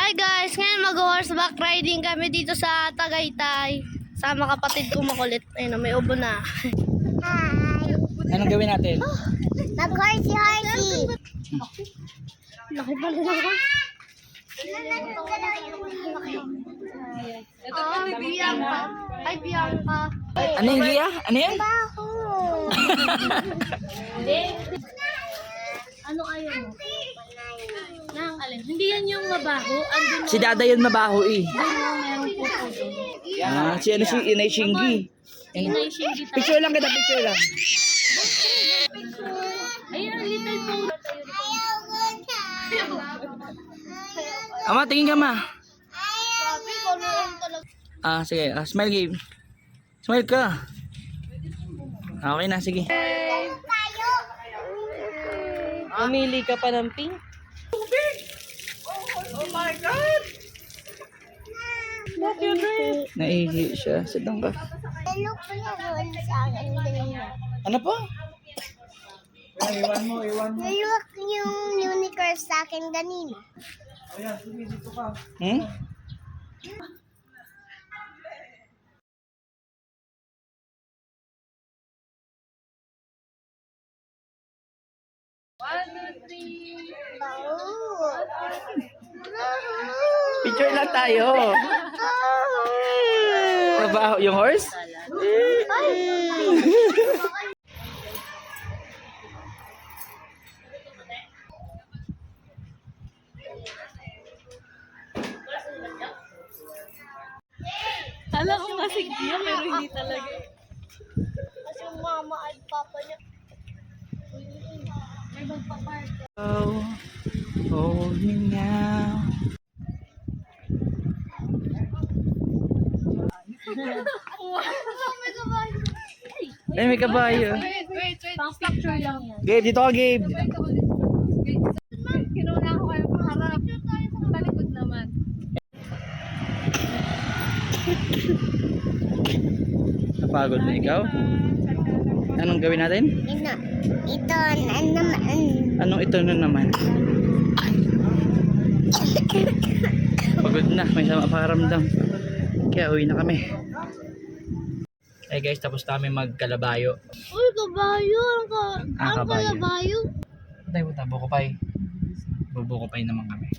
Hi guys, ngayon mag-horseback riding kami dito sa Tagaytay. Sama kapatid ko makulit. Ayun, may ubo na. Hi! Anong gawin natin? Mag-horsey-horsey! Laki pa rin ako. Oh, Bianca. Ay, Bianca. Ano yung giya? Ano yan? Baho! Ano ayaw mo? Nang alin? Hindi yan yung mabaho. Andun Si Dada yun mabaho eh. meron po po doon. Si ano si Inay Shingi. Inay Shingi tayo. Picture lang kita, picture lang. Ayun, little po. Ama, tingin ka ma. Sabi ko, noon talaga. Sige. Smile game. Smile ka. Okay na, sige. Mamili ka pa ng pink? Oh my God! Naihi siya. Sadang ka. Ano ko yun sa akin din? Ano po? Iwan mo. Naluk yung unicorn sa akin ganina. Hmm? Picture lang tayo. Mabaho yung horse? Alam ko kasi niya, pero hindi talaga. Kasi mama at papa niya. Oh, hold me now. Ay, may kabayo. Pang picture lang yan. Gabe, dito ka, Gabe. Kinuna ko kayo paharap. Talikod naman. Napagod na ikaw? Anong gawin natin? Ito naman. Anong ito na naman? Pagod na, may sama pakiramdam. Kaya uwi na kami. Hey guys, tapos kami magkalabayo. Uy, kabayo! Ang Kabayo. kalabayo? Tayo, buko pay. Bubuko pay naman kami.